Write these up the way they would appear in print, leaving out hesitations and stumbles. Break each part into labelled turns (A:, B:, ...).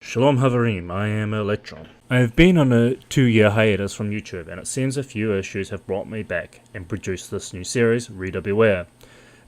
A: Shalom Havarim, I am Electron. I have been on a 2-year hiatus from YouTube, and it seems a few issues have brought me back and produced this new series, Reader Beware.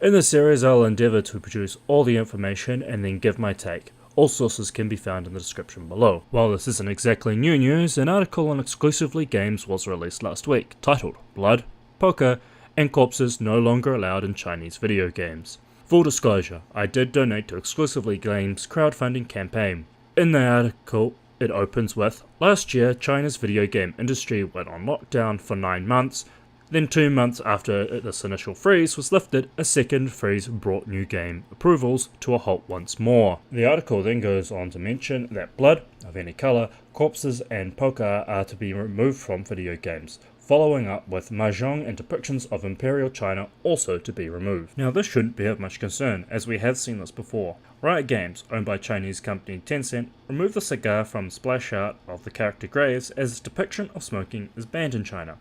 A: In this series I'll endeavour to produce all the information and then give my take. All sources can be found in the description below. While this isn't exactly new news, an article on exclusively games was released last week, titled Blood, Poker, and Corpses No Longer Allowed in Chinese Video Games. Full disclosure, I did donate to Exclusively Games crowdfunding campaign. In the article, it opens with, last year China's video game industry went on lockdown for 9 months, then 2 months after this initial freeze was lifted, a second freeze brought new game approvals to a halt once more. The article then goes on to mention that blood, of any colour, corpses and poker are to be removed from video games, following up with mahjong and depictions of Imperial China also to be removed. Now this shouldn't be of much concern, as we have seen this before. Riot Games, owned by Chinese company Tencent, removed the cigar from splash art of the character Graves as its depiction of smoking is banned in China.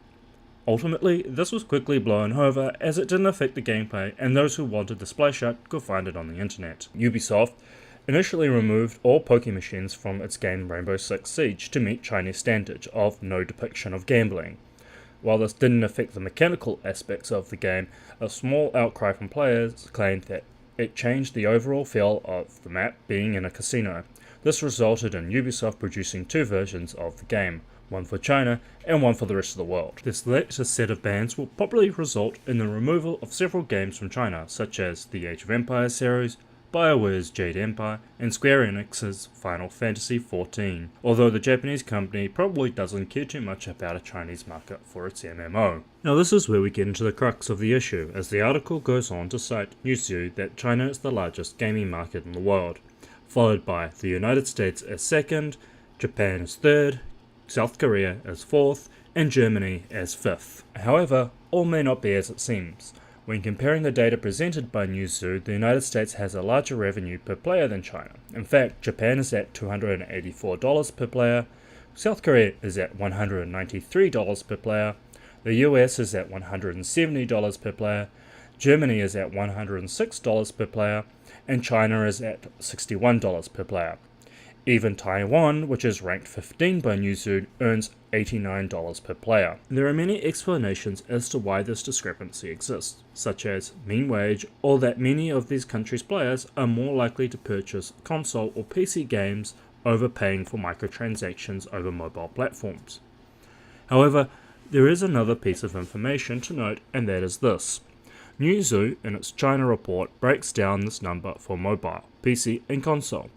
A: Ultimately, this was quickly blown over as it didn't affect the gameplay and those who wanted the splash art could find it on the internet. Ubisoft initially removed all poker machines from its game Rainbow Six Siege to meet Chinese standards of no depiction of gambling. While this didn't affect the mechanical aspects of the game, a small outcry from players claimed that it changed the overall feel of the map being in a casino. This resulted in Ubisoft producing 2 versions of the game, one for China and one for the rest of the world. This latest set of bans will probably result in the removal of several games from China, such as the Age of Empires series, BioWare's Jade Empire, and Square Enix's Final Fantasy XIV, although the Japanese company probably doesn't care too much about a Chinese market for its MMO. Now this is where we get into the crux of the issue, as the article goes on to cite Newzoo that China is the largest gaming market in the world, followed by the United States as second, Japan as third, South Korea as fourth, and Germany as fifth. However, all may not be as it seems. When comparing the data presented by Newzoo, the United States has a larger revenue per player than China. In fact, Japan is at $284 per player, South Korea is at $193 per player, the US is at $170 per player, Germany is at $106 per player, and China is at $61 per player. Even Taiwan, which is ranked 15 by Newzoo, earns $89 per player. There are many explanations as to why this discrepancy exists, such as mean wage, or that many of these countries' players are more likely to purchase console or PC games over paying for microtransactions over mobile platforms. However, there is another piece of information to note, and that is this. Newzoo, in its China report, breaks down this number for mobile, PC, and console.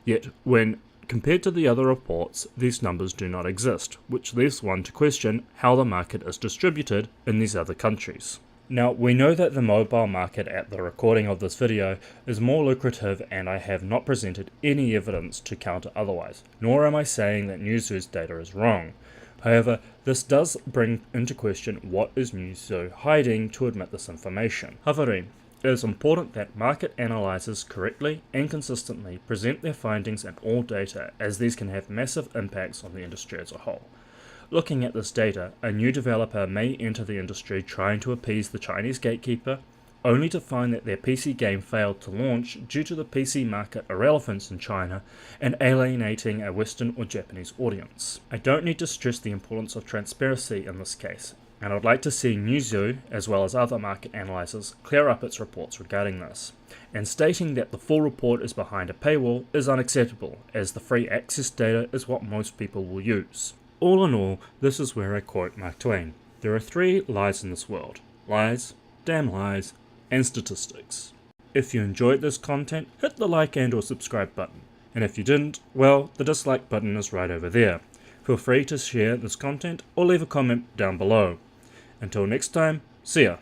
A: Yet, when compared to the other reports, these numbers do not exist, which leaves one to question how the market is distributed in these other countries. Now, we know that the mobile market at the recording of this video is more lucrative, and I have not presented any evidence to counter otherwise, nor am I saying that Newzoo's data is wrong. However, this does bring into question what is Newzoo hiding to admit this information. Havarim, it is important that market analyzers correctly and consistently present their findings and all data, as these can have massive impacts on the industry as a whole. Looking at this data, a new developer may enter the industry trying to appease the Chinese gatekeeper, only to find that their PC game failed to launch due to the PC market irrelevance in China and alienating a Western or Japanese audience. I don't need to stress the importance of transparency in this case, and I'd like to see Newzoo, as well as other market analyzers, clear up its reports regarding this, and stating that the full report is behind a paywall is unacceptable, as the free access data is what most people will use. All in all, this is where I quote Mark Twain: there are 3 lies in this world: lies, damn lies, and statistics. If you enjoyed this content, hit the like and or subscribe button, and if you didn't, well, the dislike button is right over there. Feel free to share this content or leave a comment down below. Until next time, see ya!